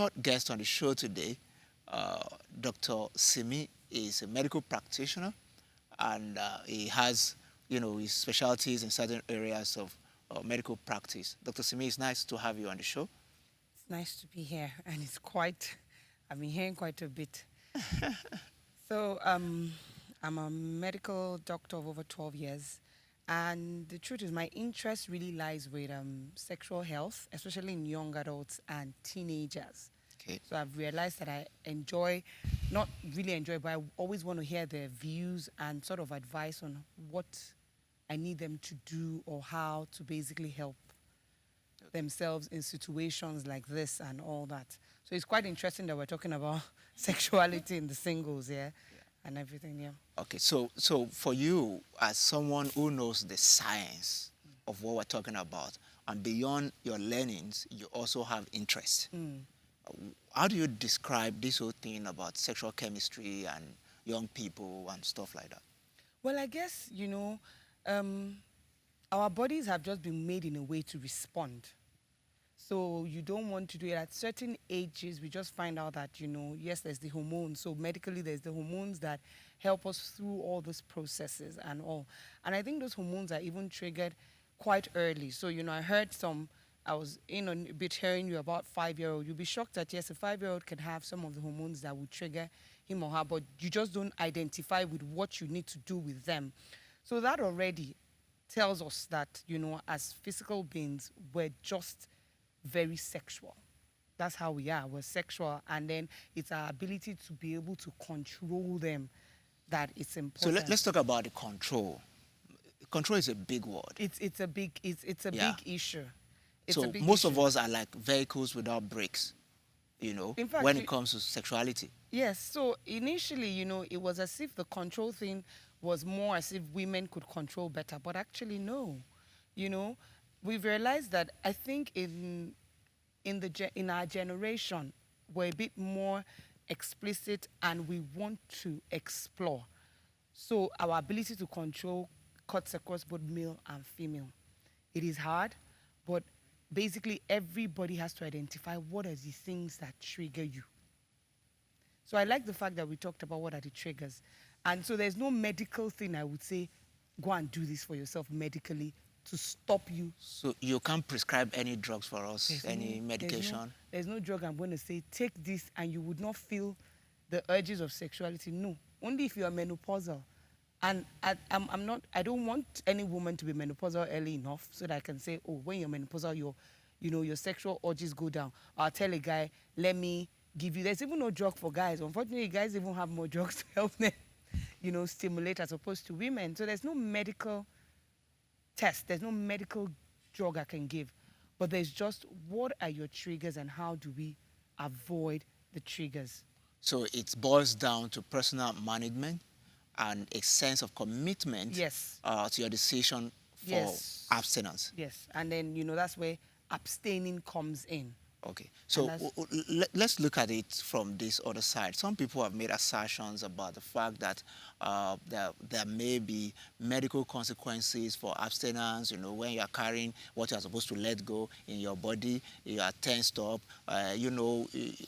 third guest on the show today, uh, Dr. Simi, is a medical practitioner, and he has, his specialties in certain areas of medical practice. Dr. Simi, it's nice to have you on the show. It's nice to be here, and I've been hearing quite a bit. So, I'm a medical doctor of over 12 years, and the truth is, my interest really lies with sexual health, especially in young adults and teenagers. Okay. So, I've realized that I enjoy, not really enjoy, but I always want to hear their views and sort of advice on what I need them to do or how to basically help themselves in situations like this and all that. So it's quite interesting that we're talking about sexuality in the singles, yeah, and everything, yeah. Okay, so for you, as someone who knows the science of what we're talking about, and beyond your learnings, you also have interest. Mm. How do you describe this whole thing about sexual chemistry and young people and stuff like that? Well, I guess, um, our bodies have just been made in a way to respond. So you don't want to do it at certain ages. We just find out that, yes, there's the hormones. So medically, there's the hormones that help us through all these processes and all. And I think those hormones are even triggered quite early. So, I was in on a bit hearing you about 5-year-old. You'll be shocked that, yes, a 5-year-old can have some of the hormones that will trigger him or her, but you just don't identify with what you need to do with them. So that already tells us that, as physical beings, we're just very sexual. That's how we are. We're sexual, and then it's our ability to be able to control them that it's So important. let's talk about the control. Control is a big word. It's a Yeah. big issue. It's a So big most of issue. us are like vehicles without brakes, In fact, when it comes to sexuality. yes. So initially, it was as if the control thing was more as if women could control better, but actually no. You know, we've realized that I think in our generation we're a bit more explicit and we want to explore. So our ability to control cuts across both male and female. It is hard, but basically everybody has to identify what are the things that trigger you. So I like the fact that we talked about what are the triggers. And so there's no medical thing I would say, go and do this for yourself medically to stop you. So you can't prescribe any drugs for us, There's any no, medication. there's no drug I'm going to say, take this and you would not feel the urges of sexuality. No, only if you are menopausal. And I don't want any woman to be menopausal early enough so that I can say, oh, when you're menopausal, your sexual urges go down. I'll tell a guy, let me give you, there's even no drug for guys. Unfortunately, guys even have more drugs to help them, stimulate as opposed to women. So there's no medical test, there's no medical drug I can give. But there's just what are your triggers and how do we avoid the triggers? So it boils down to personal management and a sense of commitment, Yes. to your decision for Yes. abstinence. Yes. And then, that's where abstaining comes in. Okay, so that's- let's look at it from this other side. Some people have made assertions about the fact that there may be medical consequences for abstinence. When you are carrying what you are supposed to let go in your body, you are tensed up.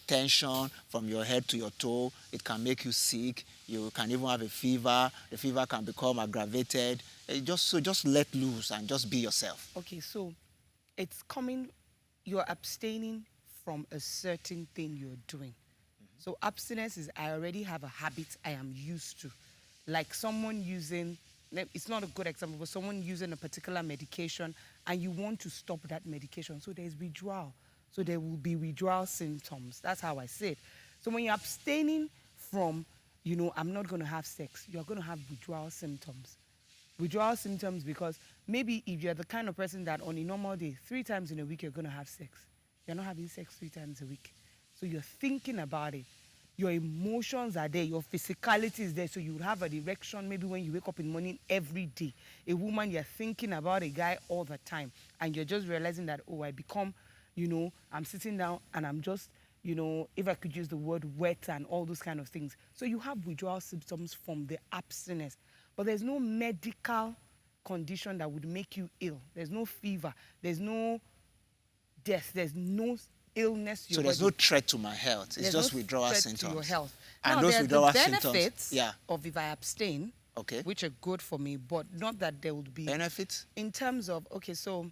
Tension from your head to your toe. It can make you sick. You can even have a fever. The fever can become aggravated. Just let loose and just be yourself. Okay, so it's coming, you're abstaining from a certain thing you're doing. So abstinence is I already have a habit I am used to. Like someone using, it's not a good example, but someone using a particular medication and you want to stop that medication. So there's withdrawal. So there will be withdrawal symptoms. That's how I say it. So when you're abstaining from, I'm not going to have sex, you're going to have withdrawal symptoms. Withdrawal symptoms because maybe if you're the kind of person that on a normal day, 3 times in a week, you're going to have sex. You're not having sex 3 times a week. So you're thinking about it. Your emotions are there. Your physicality is there. So you have an erection maybe when you wake up in the morning every day. A woman, you're thinking about a guy all the time. And you're just realizing that, oh, I become, I'm sitting down and I'm just, if I could use the word wet and all those kind of things. So you have withdrawal symptoms from the abstinence. But there's no medical condition that would make you ill. There's no fever. There's no death. There's no illness to So your there's body. no threat to my health. It's There's just no withdrawal threat symptoms. to your health. And Now, those there are the withdrawal symptoms. benefits Yeah. of if I abstain, Okay. which are good for me, but not that there would be Benefits? in terms of, okay, so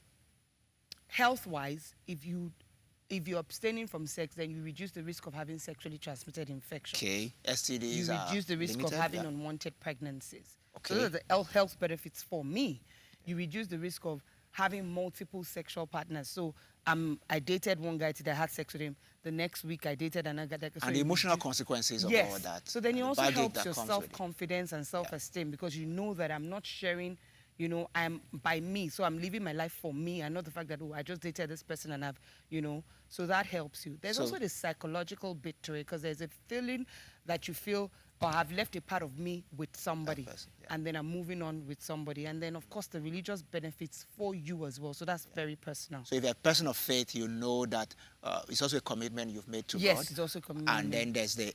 health-wise, if you're abstaining from sex, then you reduce the risk of having sexually transmitted infection. Okay. You STDs are reduce the risk limited. of having Yeah. unwanted pregnancies. Okay. So those are the health benefits for me. You reduce the risk of having multiple sexual partners. So I dated one guy today, I had sex with him. The next week I dated another guy. So And the you emotional reduce- consequences of yes. all that. So then it and the also baggage helps that your comes with it. self-confidence and self-esteem because you know that I'm not sharing, I'm by me. So I'm living my life for me and not the fact that, I just dated this person and so that helps you. There's So- also the psychological bit to it because there's a feeling that you feel, I've left a part of me with somebody person, yeah. and then I'm moving on with somebody. And then, of course, the religious benefits for you as well. So that's very personal. So if you're a person of faith, you know that it's also a commitment you've made to Yes, God. it's also a commitment. And then there's the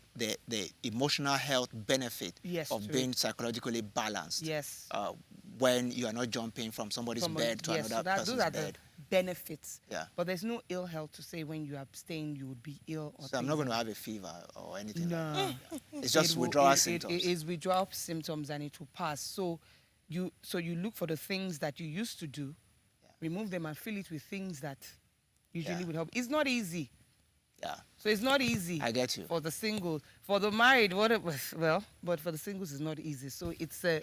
emotional health benefit Yes, of true. being psychologically balanced. Yes. When you are not jumping from somebody's bed to yes, another so person's those are bed. the benefits. Yeah. But there's no ill health to say when you abstain, you would be ill. Or So I'm not things going to like have a fever or anything No. like that. Yeah. It's just It will- withdrawal it- symptoms. It is withdrawal symptoms and it will pass. So you look for the things that you used to do, remove them and fill it with things that usually Yeah. would help. It's not easy. Yeah. So it's not easy. I get you. For the single, for the married, but for the singles, it's not easy. So it's a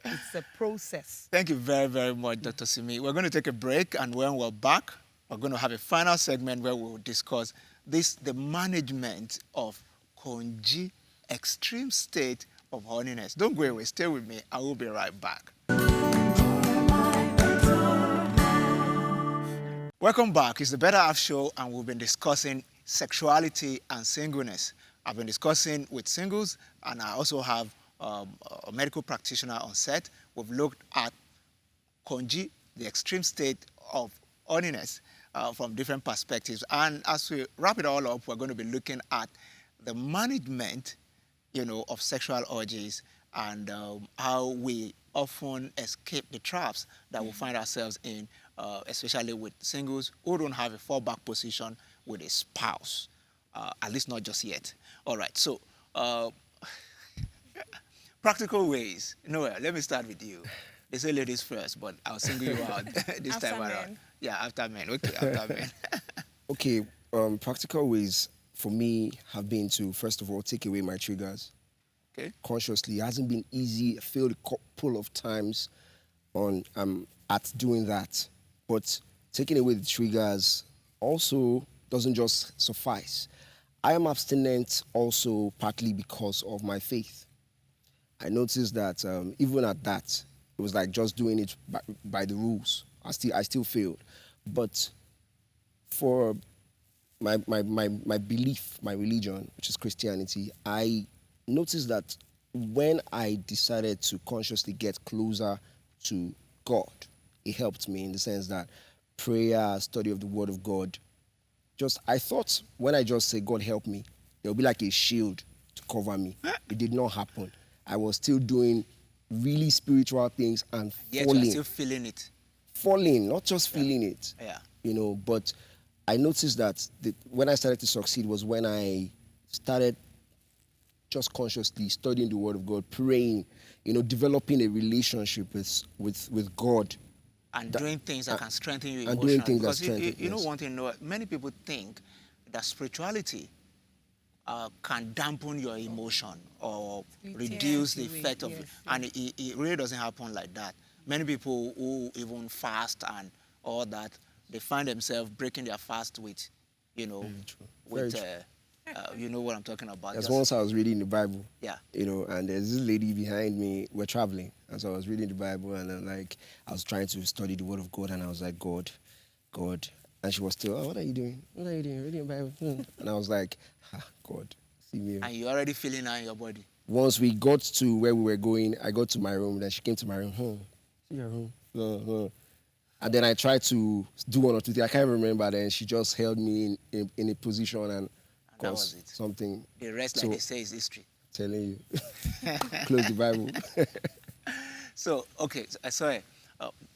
process. Thank you very, very much, Dr. Simi. We're going to take a break, and when we're back, we're going to have a final segment where we'll discuss the management of Konji extreme state of horniness. Don't go away. Stay with me. I will be right back. Welcome back. It's the Better Half Show, and we've been discussing sexuality and singleness. I've been discussing with singles, and I also have a medical practitioner on set. We've looked at Konji, the extreme state of horniness, from different perspectives. And as we wrap it all up, we're going to be looking at the management, of sexual urges and how we often escape the traps that we find ourselves in, especially with singles who don't have a fallback position with a spouse, at least not just yet. All right, so practical ways. Noel, let me start with you. They say ladies first, but I'll single you out this After time around. men. Yeah, after men. Okay, after men. Okay, practical ways for me have been to, first of all, take away my triggers Okay. consciously. It hasn't been easy. I failed a couple of times at doing that. But taking away the triggers also doesn't just suffice. I am abstinent also partly because of my faith. I noticed that even at that, it was like just doing it by the rules. I still failed. But for my belief, my religion, which is Christianity, I noticed that when I decided to consciously get closer to God, it helped me in the sense that prayer, study of the Word of God, I thought when I just say, God help me, there'll be like a shield to cover me. It did not happen. I was still doing really spiritual things and Yet falling. you're still feeling it. Falling, not just feeling it. Yeah. But I noticed that when I started to succeed was when I started just consciously studying the Word of God, praying, developing a relationship with God. And doing things that can strengthen you and emotionally. doing things that Because strengthen, you know yes. one thing, Noah, many people think that spirituality can dampen your emotion or It reduce the takes away, effect of it. yes, And it really doesn't happen like that. Many people who even fast and all that, they find themselves breaking their fast with, Very true. you know what I'm talking about. As Just- once I was reading the Bible, Yeah. And there's this lady behind me. We're traveling, and so I was reading the Bible, and I was trying to study the Word of God, and I was like, God, and she was still, what are you doing? What are you doing? Reading the Bible? And I was like, God, see me. And you're already feeling that in your body. Once we got to where we were going, I got to my room. Then she came to my room. See your room. And then I tried to do one or two things. I can't remember. Then she just held me in a position and that was it. something. The rest, So- like they say, is history. Telling you, close the Bible. So, okay, sorry,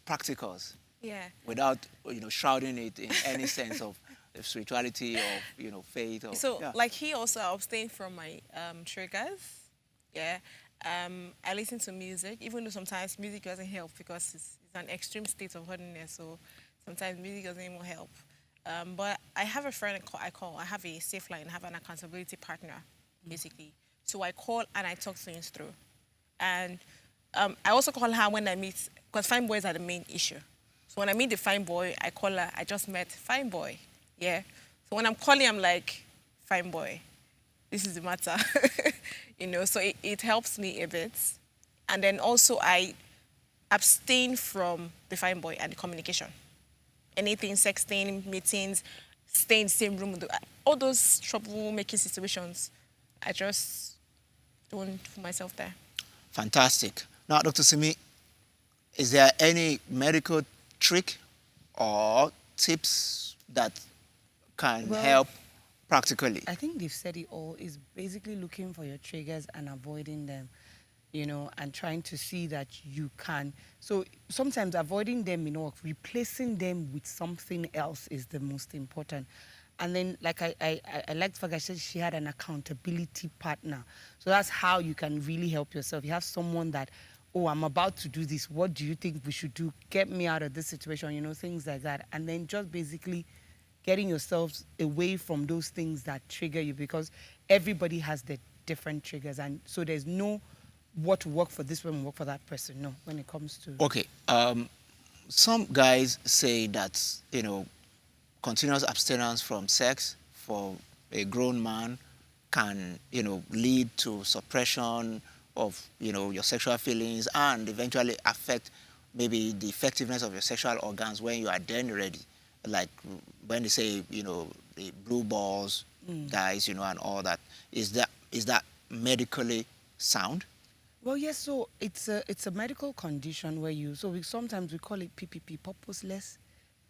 practicals. Yeah. Without shrouding it in any sense of spirituality or faith or So, yeah. like he also abstained from my triggers. Yeah. I listen to music, even though sometimes music doesn't help because it's an extreme state of holiness. So sometimes music doesn't even help. But I have a friend I call. I have a safe line. I have an accountability partner, basically. So I call and I talk things through. And I also call her when I meet, because fine boys are the main issue. So when I meet the fine boy, I call her, I just met fine boy. Yeah. So when I'm calling, I'm like, fine boy, this is the matter. So it helps me a bit. And then also I abstain from the fine boy and the communication. Anything, sexting, meetings, stay in the same room, all those troublemaking situations, I just don't put myself there. Fantastic. Now, Dr. Simi, is there any medical trick or tips that can Well, help practically? I think they've said it all. Is basically looking for your triggers and avoiding them, and trying to see that you can. So sometimes avoiding them, replacing them with something else is the most important. And then, like I liked the fact I said she had an accountability partner. So that's how you can really help yourself. You have someone that, oh, I'm about to do this. What do you think we should do? Get me out of this situation, things like that. And then just basically getting yourselves away from those things that trigger you, because everybody has their different triggers, and so there's no what work for this one work for that person. No, when it comes to Okay. Some guys say that, continuous abstinence from sex for a grown man can, lead to suppression of, your sexual feelings and eventually affect maybe the effectiveness of your sexual organs when you are then ready. Like when they say, the blue balls, guys, and all that. Is that medically sound? well, yes. So it's a medical condition where sometimes we call it PPP, purposeless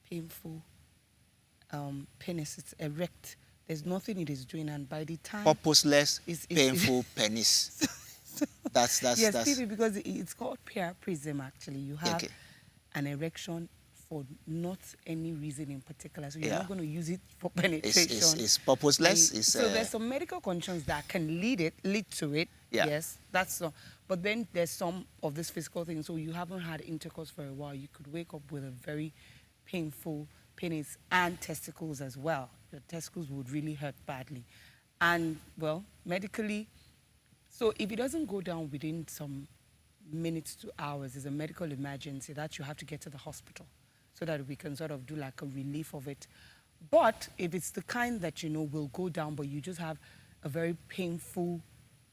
painful penis. It's erect. There's nothing it is doing, and by the time Purposeless, it's painful penis. yes, That's PP, because it's called priapism. Actually, you have okay. an erection for not any reason in particular. So you're Yeah. not going to use it for It's penetration. it's purposeless. It's So there's some medical conditions that can lead to it. yeah. Yes, that's so. But then there's some of this physical thing. So you haven't had intercourse for a while. You could wake up with a very painful penis and testicles as well. Your testicles would really hurt badly. And well, medically, so if it doesn't go down within some minutes to hours, it's a medical emergency that you have to get to the hospital so that we can sort of do like a relief of it. But if it's the kind that will go down, but you just have a very painful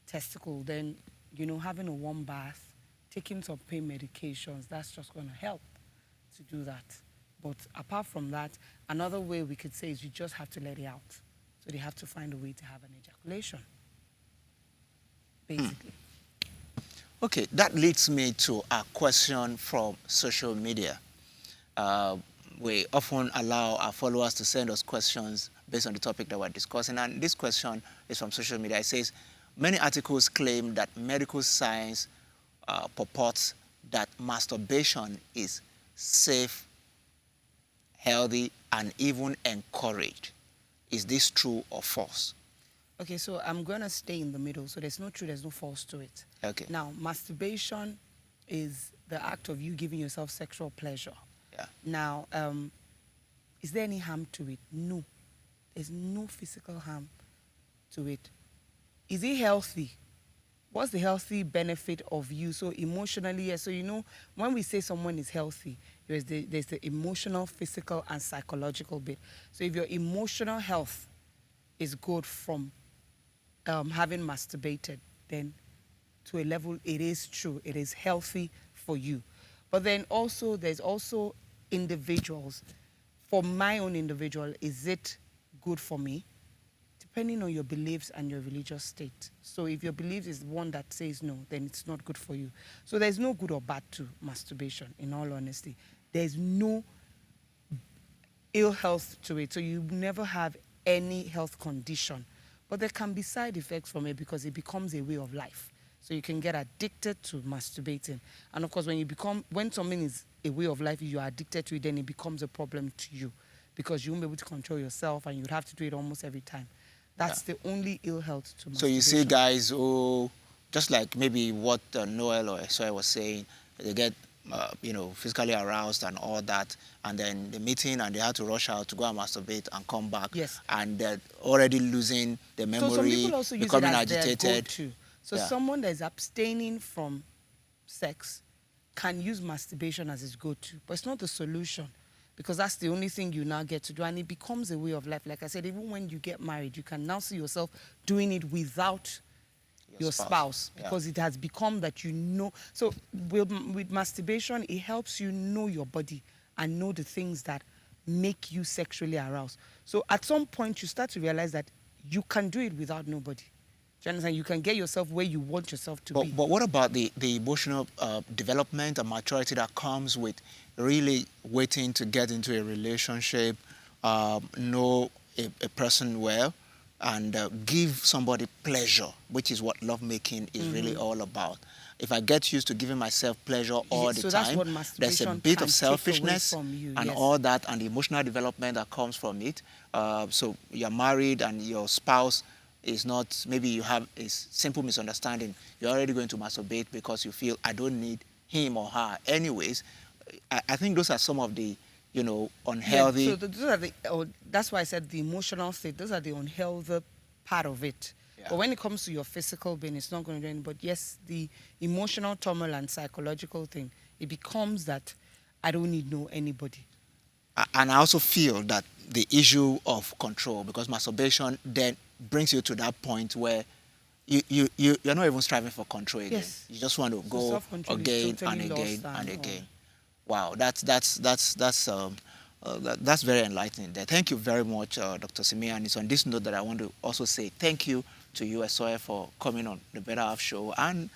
testicle, then having a warm bath, taking some pain medications, that's just going to help to do that. But apart from that, another way we could say is you just have to let it out. So they have to find a way to have an ejaculation, basically. Okay, that leads me to a question from social media. Uh, we often allow our followers to send us questions based on the topic that we're discussing. And this question is from social media. It says, many articles claim that medical science purports that masturbation is safe, healthy, and even encouraged. Is this true or false? Okay, so I'm going to stay in the middle. So there's no true, there's no false to it. Okay. Now, masturbation is the act of you giving yourself sexual pleasure. Yeah. Now, is there any harm to it? No. There's no physical harm to it. Is it healthy? What's the healthy benefit of you? So emotionally, yes. So when we say someone is healthy, there's the emotional, physical, and psychological bit. So if your emotional health is good from having masturbated, then to a level it is true, it is healthy for you. But then also there's also individuals. For my own individual, is it good for me? Depending on your beliefs and your religious state. So if your belief is one that says no, then it's not good for you. So there's no good or bad to masturbation, in all honesty. There's no ill health to it. So you never have any health condition. But there can be side effects from it because it becomes a way of life. So you can get addicted to masturbating. And of course, when something is a way of life, you are addicted to it, then it becomes a problem to you. because you won't be able to control yourself and you'd have to do it almost every time. That's the only ill health to So you masturbation. see guys who, just like maybe what Noel or Esohe was saying, they get, physically aroused and all that, and then the meeting and they have to rush out to go and masturbate and come back. Yes. And they're already losing the memory, So some people also use it becoming as their agitated. go-to. So Yeah. someone that is abstaining from sex can use masturbation as his go-to, but it's not the solution, because that's the only thing you now get to do, and it becomes a way of life. Like I said, even when you get married, you can now see yourself doing it without your spouse, because it has become that you know. So with masturbation, it helps you know your body and know the things that make you sexually aroused. So at some point, you start to realize that you can do it without nobody. Do you understand? You can get yourself where you want yourself to be. But what about the emotional development and maturity that comes with really waiting to get into a relationship, know a person well, and give somebody pleasure, which is what lovemaking is really all about. If I get used to giving myself pleasure all the so that's time, what there's a masturbation bit can of take selfishness away from you, and yes. all that, and the emotional development that comes from it. So you're married and your spouse is not, maybe you have a simple misunderstanding. You're already going to masturbate because you feel, I don't need him or her anyways. I think those are some of the, unhealthy. Yeah, so those are that's why I said the emotional state. Those are the unhealthy part of it. Yeah. But when it comes to your physical being, it's not going to do anything. But yes, the emotional turmoil and psychological thing, it becomes that I don't need no anybody. And I also feel that the issue of control, because masturbation then brings you to that point where you're not even striving for control again. Yes. You just want to So go self-control is again totally and lost again and and again. Wow, that's very enlightening there. Thank you very much, Dr. Simi. And it's on this note that I want to also say thank you to you, Esohe, for coming on the Better Half show and,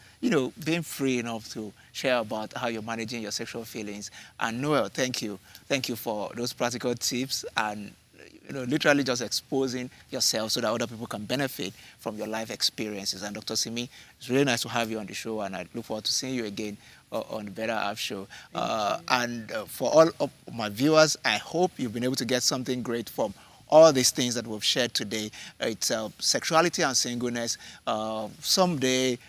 being free enough to share about how you're managing your sexual feelings. And Noel, thank you. Thank you for those practical tips and, literally just exposing yourself so that other people can benefit from your life experiences. And Dr. Simi, it's really nice to have you on the show, and I look forward to seeing you again on the Better Half show. And for all of my viewers, I hope you've been able to get something great from all these things that we've shared today. It's sexuality and singleness. Someday,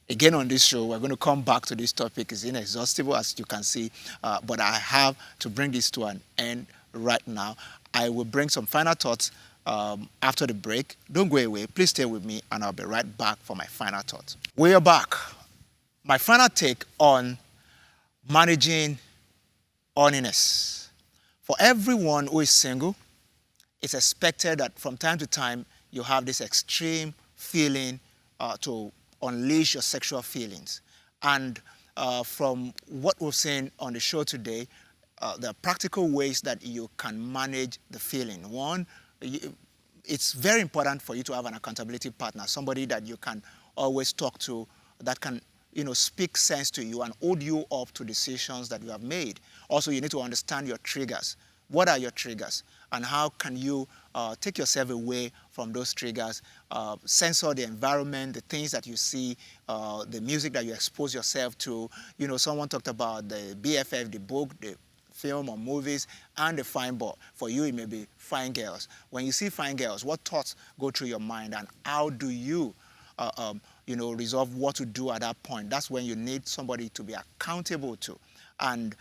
again on this show, we're going to come back to this topic. It's inexhaustible, as you can see, but I have to bring this to an end right now. I will bring some final thoughts after the break. Don't go away. Please stay with me, and I'll be right back for my final thoughts. We are back. My final take on managing horniness. For everyone who is single, it's expected that from time to time you have this extreme feeling to unleash your sexual feelings. And from what we've seen on the show today, there are practical ways that you can manage the feeling. One, it's very important for you to have an accountability partner, somebody that you can always talk to, that can speak sense to you and hold you up to decisions that you have made. Also, you need to understand your triggers. What are your triggers? And how can you take yourself away from those triggers, censor the environment, the things that you see, the music that you expose yourself to. Someone talked about the BFF, the book, the film or movies, and the fine boy. For you, it may be fine girls. When you see fine girls, what thoughts go through your mind, and how do you resolve what to do at that point? That's when you need somebody to be accountable to. And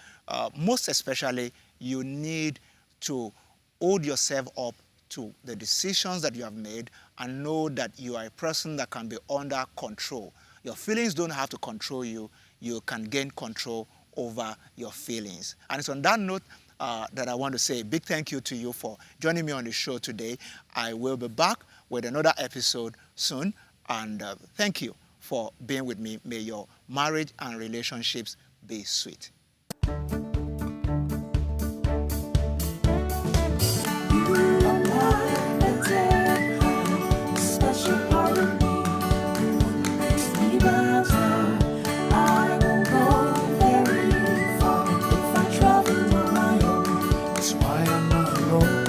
most especially, you need to hold yourself up to the decisions that you have made and know that you are a person that can be under control. Your feelings don't have to control you. You can gain control over your feelings. And it's on that note that I want to say a big thank you to you for joining me on the show today. I will be back with another episode soon. And thank you for being with me. May your marriage and relationships be sweet. Why I'm not alone.